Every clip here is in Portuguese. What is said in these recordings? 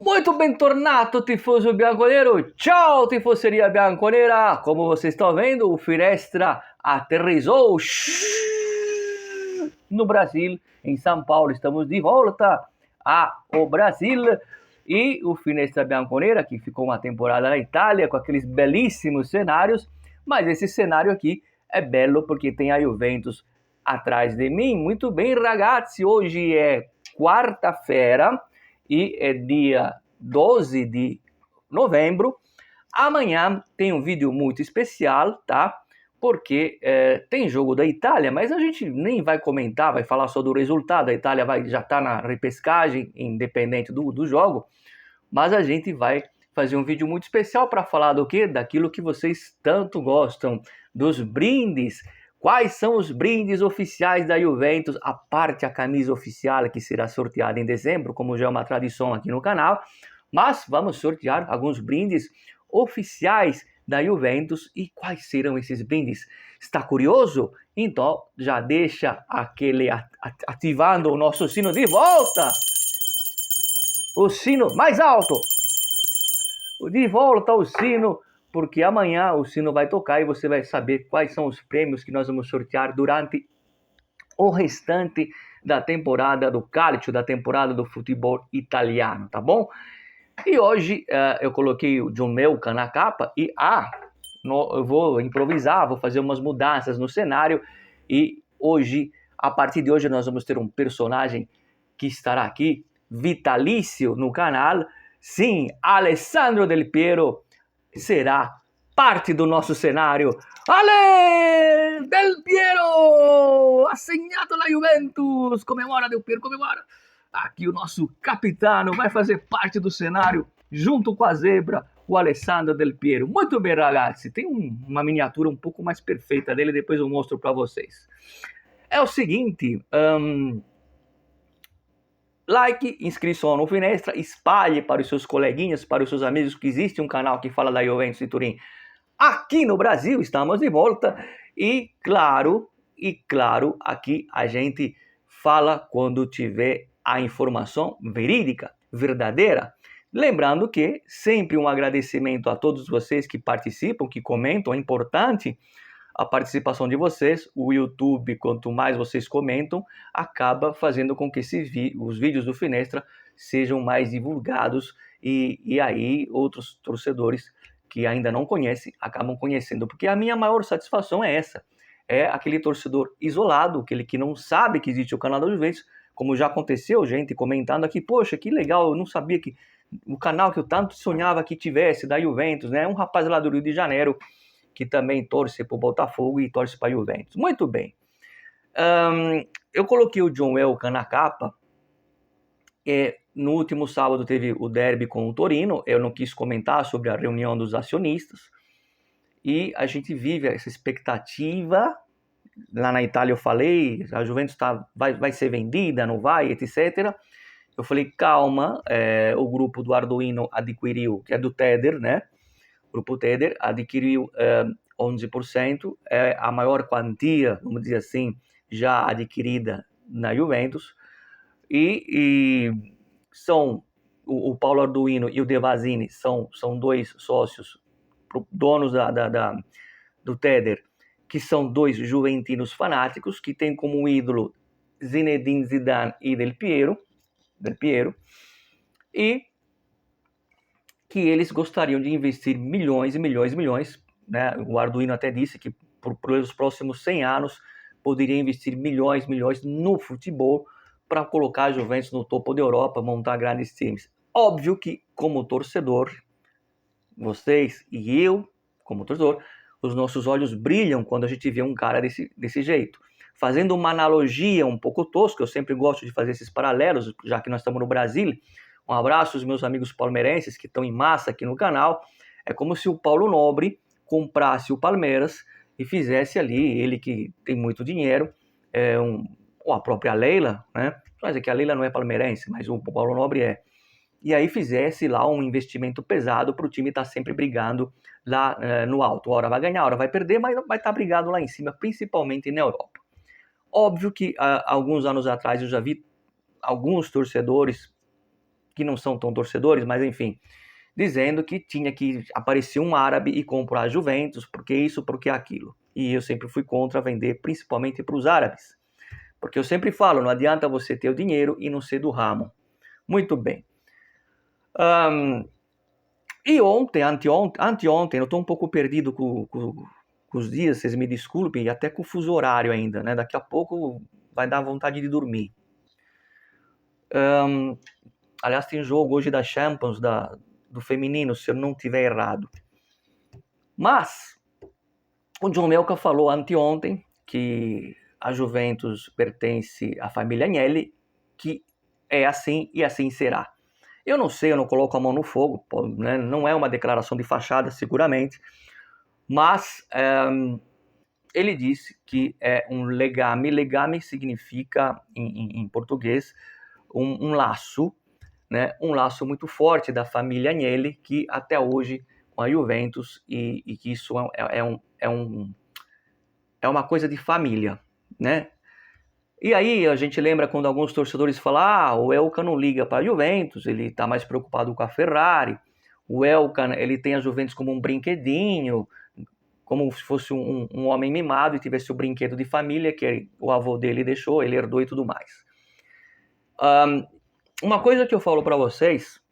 Muito bentornato, tifoso bianconero! Ciao, tifoseria bianconera! Como vocês estão vendo, o Finestra aterrissou no Brasil, em São Paulo. Estamos de volta ao Brasil. E o Finestra Bianconera, que ficou uma temporada na Itália, com aqueles belíssimos cenários. Mas esse cenário aqui é belo porque tem a Juventus atrás de mim. Muito bem, ragazzi, hoje é quarta-feira e é dia 12 de novembro. Amanhã tem um vídeo muito especial, tá? Porque tem jogo da Itália, mas a gente nem vai comentar, vai falar só do resultado. A Itália já está na repescagem, independente do jogo. Mas a gente vai fazer um vídeo muito especial para falar do quê? Daquilo que vocês tanto gostam, dos brindes. Quais são os brindes oficiais da Juventus, a parte a camisa oficial que será sorteada em dezembro, como já é uma tradição aqui no canal. Mas vamos sortear alguns brindes oficiais da Juventus. E quais serão esses brindes? Está curioso? Então já deixa aquele ativando o nosso sino de volta. O sino mais alto. De volta ao sino, porque amanhã o sino vai tocar e você vai saber quais são os prêmios que nós vamos sortear durante o restante da temporada do calcio, da temporada do futebol italiano, tá bom? E hoje eu coloquei o John Melka na capa e eu vou improvisar, vou fazer umas mudanças no cenário e hoje, a partir de hoje, nós vamos ter um personagem que estará aqui, vitalício no canal. Sim, Alessandro Del Piero será parte do nosso cenário. Ale Del Piero, assegnato alla Juventus, comemora Del Piero, comemora. Aqui o nosso capitano vai fazer parte do cenário, junto com a zebra, o Alessandro Del Piero. Muito bem, ragazzi, tem uma miniatura um pouco mais perfeita dele, depois eu mostro para vocês. É o seguinte, like, inscrição no Finestra, espalhe para os seus coleguinhas, para os seus amigos que existe um canal que fala da Juventus de Turim. Aqui no Brasil estamos de volta e claro, aqui a gente fala quando tiver a informação verídica, verdadeira. Lembrando que sempre um agradecimento a todos vocês que participam, que comentam, é importante a participação de vocês. O YouTube, quanto mais vocês comentam, acaba fazendo com que os vídeos do Finestra sejam mais divulgados e aí outros torcedores que ainda não conhecem, acabam conhecendo. Porque a minha maior satisfação é essa. É aquele torcedor isolado, aquele que não sabe que existe o canal da Juventus, como já aconteceu, gente comentando aqui, poxa, que legal, eu não sabia que o canal que eu tanto sonhava que tivesse, da Juventus, né? Um rapaz lá do Rio de Janeiro, que também torce para o Botafogo e torce para a Juventus. Muito bem. Eu coloquei o John Elkann na capa. No último sábado teve o derby com o Torino. Eu não quis comentar sobre a reunião dos acionistas. E a gente vive essa expectativa. Lá na Itália eu falei, a Juventus vai ser vendida, não vai, etc. Eu falei, calma, o grupo do Arduino adquiriu, que é do Tether, né? O grupo Tether adquiriu 11%, é a maior quantia, vamos dizer assim, já adquirida na Juventus. E são o Paulo Arduino e o De Vasini são dois sócios, donos do Tether, que são dois juventinos fanáticos, que têm como ídolo Zinedine Zidane e Del Piero, e que eles gostariam de investir milhões e milhões e milhões, né? O Arduino até disse que pelos próximos 100 anos poderia investir milhões no futebol para colocar a Juventus no topo da Europa, montar grandes times. Óbvio que, como torcedor, vocês e eu, como torcedor, os nossos olhos brilham quando a gente vê um cara desse jeito. Fazendo uma analogia um pouco tosca, eu sempre gosto de fazer esses paralelos, já que nós estamos no Brasil. Um abraço aos meus amigos palmeirenses que estão em massa aqui no canal. É como se o Paulo Nobre comprasse o Palmeiras e fizesse ali, ele que tem muito dinheiro, ou a própria Leila, né? Mas é que a Leila não é palmeirense, mas o Paulo Nobre é. E aí fizesse lá um investimento pesado para o time estar sempre brigando lá no alto. Hora vai ganhar, hora vai perder, mas vai estar brigado lá em cima, principalmente na Europa. Óbvio que alguns anos atrás eu já vi alguns torcedores que não são tão torcedores, mas enfim, dizendo que tinha que aparecer um árabe e comprar a Juventus, porque isso, porque aquilo. E eu sempre fui contra vender, principalmente para os árabes. Porque eu sempre falo, não adianta você ter o dinheiro e não ser do ramo. Muito bem. E ontem, anteontem, eu estou um pouco perdido com os dias, vocês me desculpem, e até com o fuso horário ainda, né? Daqui a pouco vai dar vontade de dormir. Aliás, tem jogo hoje da Champions, do feminino, se eu não estiver errado. Mas o John Melka falou anteontem que a Juventus pertence à família Agnelli, que é assim e assim será. Eu não sei, eu não coloco a mão no fogo, né? Não é uma declaração de fachada, seguramente, mas ele disse que é um legame. Legame significa, em português, um laço, né? Um laço muito forte da família Agnelli, que até hoje com a Juventus, e que isso é uma coisa de família, né? E aí a gente lembra quando alguns torcedores falam, o Elkan não liga para a Juventus, ele está mais preocupado com a Ferrari, o Elkan, ele tem a Juventus como um brinquedinho, como se fosse um homem mimado e tivesse o brinquedo de família que o avô dele deixou, ele herdou e tudo mais. Uma coisa que eu falo para vocês,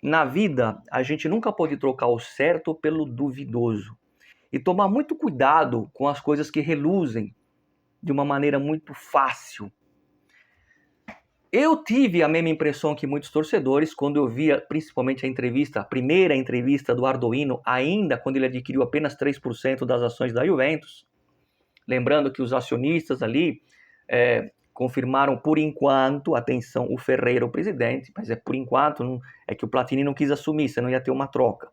na vida a gente nunca pode trocar o certo pelo duvidoso e tomar muito cuidado com as coisas que reluzem de uma maneira muito fácil. Eu tive a mesma impressão que muitos torcedores quando eu via principalmente a primeira entrevista do Ardoino, ainda quando ele adquiriu apenas 3% das ações da Juventus. Lembrando que os acionistas ali confirmaram por enquanto, atenção, o Ferreira, o presidente, mas é por enquanto, é que o Platini não quis assumir, senão ia ter uma troca.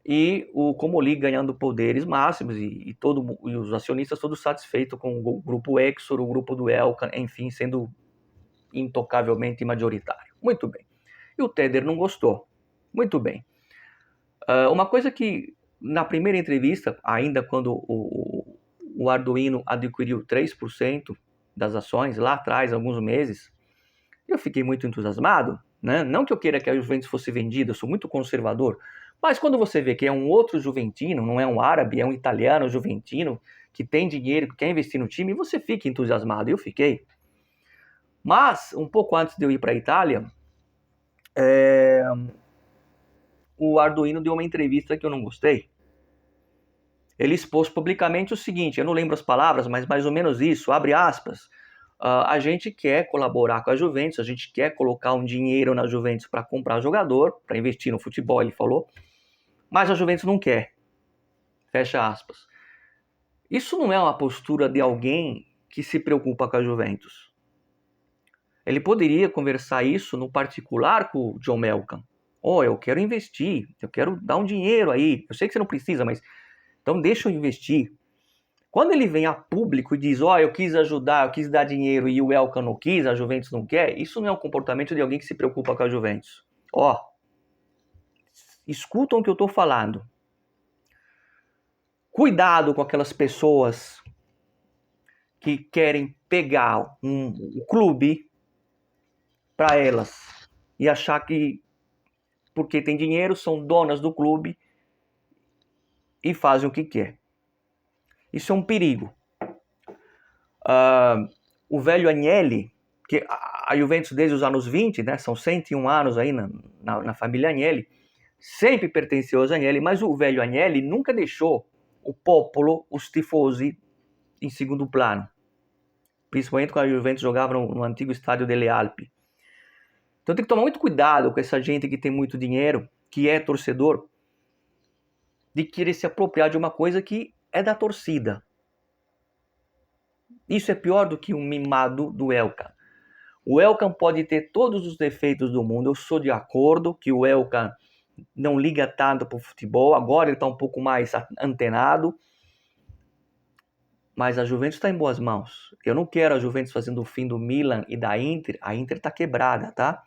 E o Comoli ganhando poderes máximos e os acionistas todos satisfeitos com o grupo Exor, o grupo do Elkan, enfim, sendo intocavelmente majoritário. Muito bem. E o Teder não gostou. Muito bem. Uma coisa que, na primeira entrevista, ainda quando o Ardoino adquiriu 3% das ações, lá atrás, alguns meses, eu fiquei muito entusiasmado, né? Não que eu queira que a Juventus fosse vendida, eu sou muito conservador, mas quando você vê que é um outro juventino, não é um árabe, é um italiano juventino, que tem dinheiro, que quer investir no time, você fica entusiasmado. Eu fiquei. Mas, um pouco antes de eu ir para a Itália, o Ardoino deu uma entrevista que eu não gostei. Ele expôs publicamente o seguinte, eu não lembro as palavras, mas mais ou menos isso, abre aspas, a gente quer colaborar com a Juventus, a gente quer colocar um dinheiro na Juventus para comprar jogador, para investir no futebol, ele falou, mas a Juventus não quer. Fecha aspas. Isso não é uma postura de alguém que se preocupa com a Juventus. Ele poderia conversar isso no particular com o John Melkan. Eu quero investir, eu quero dar um dinheiro aí. Eu sei que você não precisa, mas então deixa eu investir. Quando ele vem a público e diz, eu quis ajudar, eu quis dar dinheiro e o Elkan não quis, a Juventus não quer, isso não é um comportamento de alguém que se preocupa com a Juventus. Escutam o que eu estou falando. Cuidado com aquelas pessoas que querem pegar um clube para elas e achar que porque tem dinheiro são donas do clube e fazem o que quer. Isso é um perigo. O velho Agnelli, que a Juventus desde os anos 20, né, são 101 anos aí na família Agnelli, sempre pertenceu aos Agnelli, mas o velho Agnelli nunca deixou o popolo, os tifosi, em segundo plano. Principalmente quando a Juventus jogava no antigo estádio delle Alpi. Então tem que tomar muito cuidado com essa gente que tem muito dinheiro, que é torcedor, de querer se apropriar de uma coisa que é da torcida. Isso é pior do que um mimado do Elkan. O Elkan pode ter todos os defeitos do mundo, eu sou de acordo que o Elkan não liga tanto para o futebol, agora ele está um pouco mais antenado, mas a Juventus está em boas mãos. Eu não quero a Juventus fazendo o fim do Milan e da Inter, a Inter está quebrada, tá?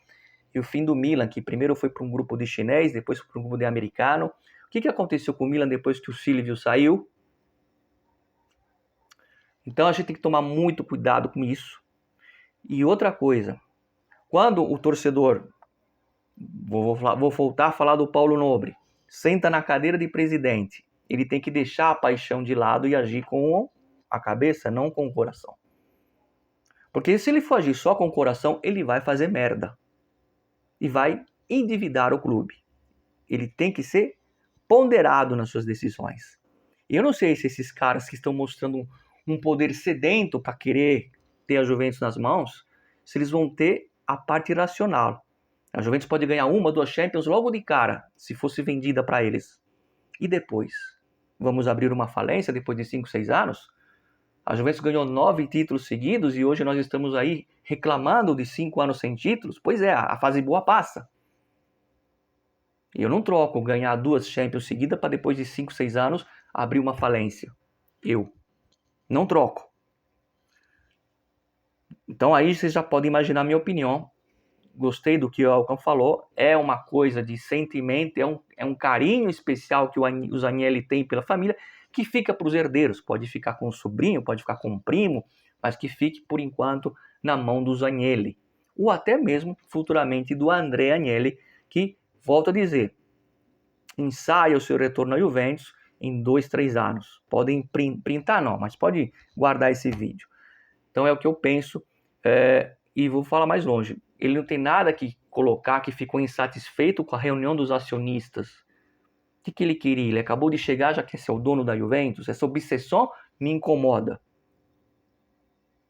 E o fim do Milan, que primeiro foi para um grupo de chinês, depois foi para um grupo de americano. O que aconteceu com o Milan depois que o Silvio saiu? Então a gente tem que tomar muito cuidado com isso. E outra coisa, quando o torcedor, vou voltar a falar do Paulo Nobre, senta na cadeira de presidente, ele tem que deixar a paixão de lado e agir com a cabeça, não com o coração. Porque se ele for agir só com o coração, ele vai fazer merda. E vai endividar o clube. Ele tem que ser ponderado nas suas decisões. E eu não sei se esses caras que estão mostrando um poder sedento para querer ter a Juventus nas mãos, se eles vão ter a parte racional. A Juventus pode ganhar 1, 2 Champions logo de cara, se fosse vendida para eles. E depois? Vamos abrir uma falência depois de 5, 6 anos? A Juventus ganhou 9 títulos seguidos e hoje nós estamos aí reclamando de 5 anos sem títulos? Pois é, a fase boa passa. E eu não troco ganhar 2 Champions seguidas para depois de 5, 6 anos abrir uma falência. Eu não troco. Então aí vocês já podem imaginar a minha opinião. Gostei do que o Alcão falou. É uma coisa de sentimento, é um carinho especial que o Zanielli tem pela família, que fica para os herdeiros. Pode ficar com o sobrinho, pode ficar com o primo, mas que fique, por enquanto, na mão do Zanielli. Ou até mesmo, futuramente, do André Agnelli, que, volto a dizer, ensaia o seu retorno à Juventus em 2, 3 anos. Podem printar não, mas pode guardar esse vídeo. Então é o que eu penso, e vou falar mais longe. Ele não tem nada que colocar que ficou insatisfeito com a reunião dos acionistas. O que ele queria? Ele acabou de chegar, já quer ser o dono da Juventus. Essa obsessão me incomoda.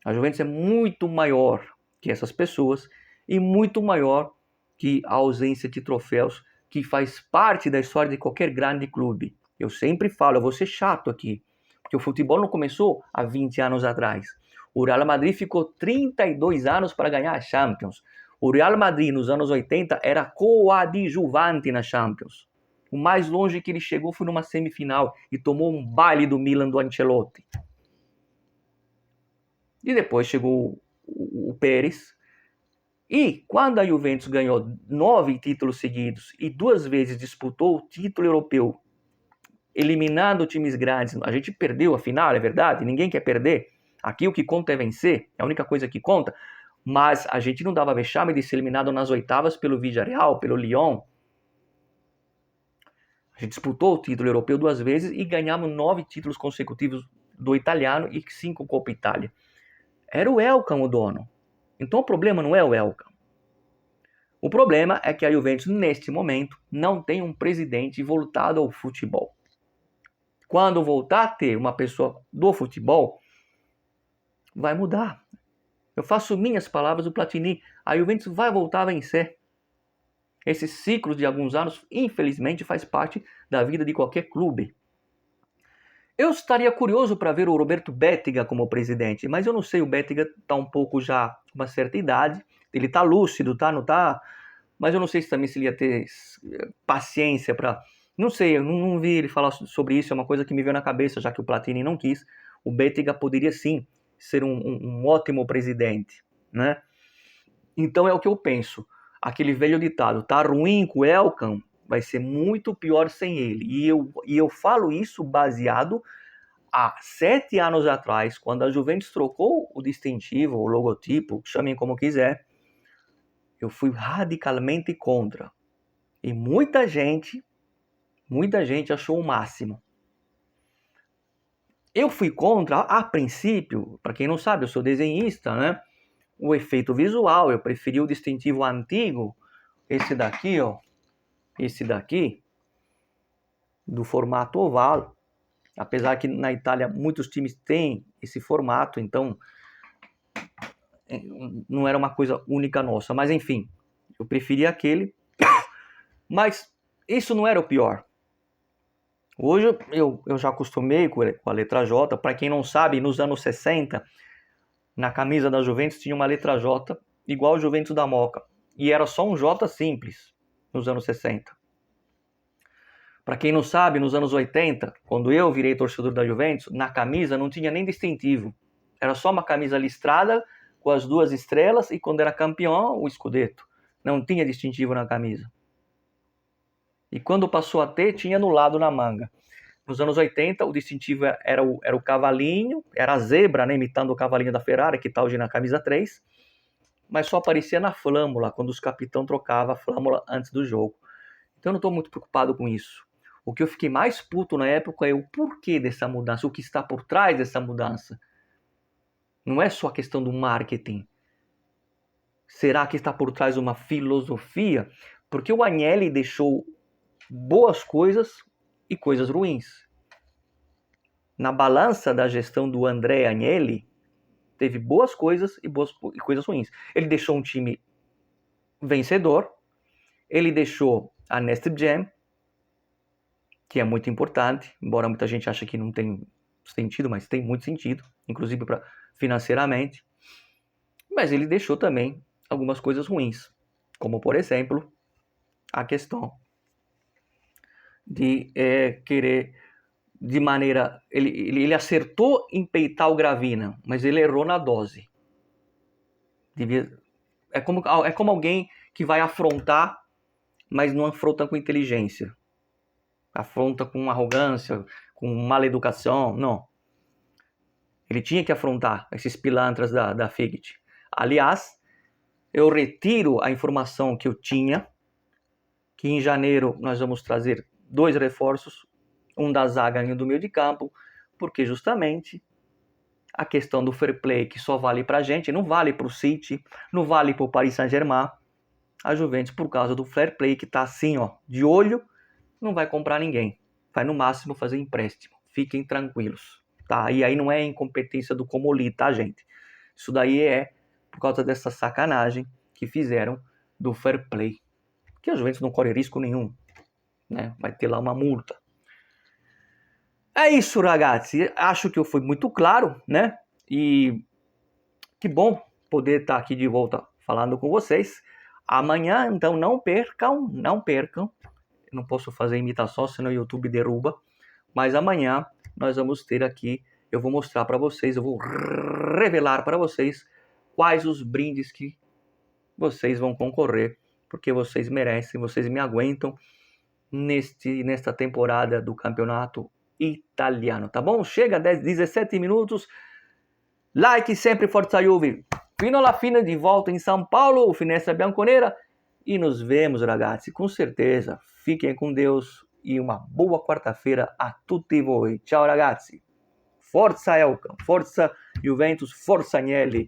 A Juventus é muito maior que essas pessoas e muito maior que a ausência de troféus, que faz parte da história de qualquer grande clube. Eu sempre falo, eu vou ser chato aqui, porque o futebol não começou há 20 anos atrás. O Real Madrid ficou 32 anos para ganhar a Champions. O Real Madrid, nos anos 80, era coadjuvante na Champions. O mais longe que ele chegou foi numa semifinal e tomou um baile do Milan do Ancelotti. E depois chegou o Pérez. E quando a Juventus ganhou 9 títulos seguidos e 2 vezes disputou o título europeu, eliminando times grandes, a gente perdeu a final, é verdade, ninguém quer perder. Aqui o que conta é vencer, é a única coisa que conta. Mas a gente não dava vexame de ser eliminado nas oitavas pelo Villarreal, pelo Lyon. A gente disputou o título europeu 2 vezes e ganhamos 9 títulos consecutivos do italiano e 5 Copa Itália. Era o Elkan o dono. Então o problema não é o Elkan. O problema é que a Juventus, neste momento, não tem um presidente voltado ao futebol. Quando voltar a ter uma pessoa do futebol, vai mudar. Eu faço minhas palavras do Platini. A Juventus vai voltar a vencer. Esses ciclos de alguns anos, infelizmente, faz parte da vida de qualquer clube. Eu estaria curioso para ver o Roberto Béttiga como presidente, mas eu não sei, o Béttiga está um pouco já com uma certa idade, ele está lúcido, tá? Não tá? Mas eu não sei se também se ele ia ter paciência para... Não sei, eu não vi ele falar sobre isso, é uma coisa que me veio na cabeça, já que o Platini não quis. O Béttiga poderia sim ser um ótimo presidente, né? Então é o que eu penso. Aquele velho ditado, tá ruim com o Elkan, vai ser muito pior sem ele. E eu falo isso baseado há 7 anos atrás, quando a Juventus trocou o distintivo, o logotipo, chamem como quiser, eu fui radicalmente contra. E muita gente achou o máximo. Eu fui contra, a princípio, para quem não sabe, eu sou desenhista, né? O efeito visual, eu preferi o distintivo antigo, esse daqui, ó, esse daqui, do formato oval, apesar que na Itália muitos times têm esse formato, então não era uma coisa única nossa, mas enfim, eu preferi aquele, mas isso não era o pior. Hoje eu já acostumei com a letra J. Para quem não sabe, nos anos 60, na camisa da Juventus tinha uma letra J igual a Juventus da Moca. E era só um J simples nos anos 60. Para quem não sabe, nos anos 80, quando eu virei torcedor da Juventus, na camisa não tinha nem distintivo. Era só uma camisa listrada com as 2 estrelas e quando era campeão, o Scudetto. Não tinha distintivo na camisa. E quando passou a ter, tinha no lado na manga. Nos anos 80, o distintivo era o cavalinho, era a zebra, né, imitando o cavalinho da Ferrari, que está hoje na camisa 3. mas só aparecia na flâmula, quando os capitães trocavam a flâmula antes do jogo. Então eu não estou muito preocupado com isso. O que eu fiquei mais puto na época é o porquê dessa mudança, o que está por trás dessa mudança. Não é só a questão do marketing. Será que está por trás uma filosofia? Porque o Agnelli deixou boas coisas e coisas ruins. Na balança da gestão do André Agnelli, teve boas coisas e coisas ruins. Ele deixou um time vencedor, ele deixou a Nest Jam, que é muito importante, embora muita gente ache que não tem sentido, mas tem muito sentido, inclusive financeiramente. Mas ele deixou também algumas coisas ruins, como, por exemplo, a questão de querer de maneira... Ele acertou em peitar o Gravina, mas ele errou na dose. É como alguém que vai afrontar, mas não afronta com inteligência. Afronta com arrogância, com mala educação, não. Ele tinha que afrontar esses pilantras da Figit. Aliás, eu retiro a informação que eu tinha, que em janeiro nós vamos trazer 2 reforços, um da zaga e um do meio de campo, porque justamente a questão do fair play, que só vale para a gente, não vale para o City, não vale para o Paris Saint-Germain. A Juventus, por causa do fair play, que está assim, ó, de olho, não vai comprar ninguém. Vai no máximo fazer empréstimo. Fiquem tranquilos, tá? E aí não é incompetência do Comoli, tá, gente? Isso daí é por causa dessa sacanagem que fizeram do fair play. Que a Juventus não corre risco nenhum, né? Vai ter lá uma multa. É isso, ragazzi. Acho que eu fui muito claro, né? E que bom poder estar aqui de volta falando com vocês. Amanhã, então, não percam, não percam. Eu não posso fazer imitação, senão o YouTube derruba. Mas amanhã nós vamos ter aqui, eu vou mostrar para vocês, eu vou revelar para vocês quais os brindes que vocês vão concorrer, porque vocês merecem, vocês me aguentam nesta temporada do campeonato italiano, tá bom? Chega 17 minutos. Like sempre, Forza Juve. Fino alla fine, de volta em São Paulo, o Finestra Bianconera. E nos vemos, ragazzi, com certeza. Fiquem com Deus e uma boa quarta-feira a tutti voi. Ciao, ragazzi. Forza Elkan, Forza Juventus, Forza Agnelli.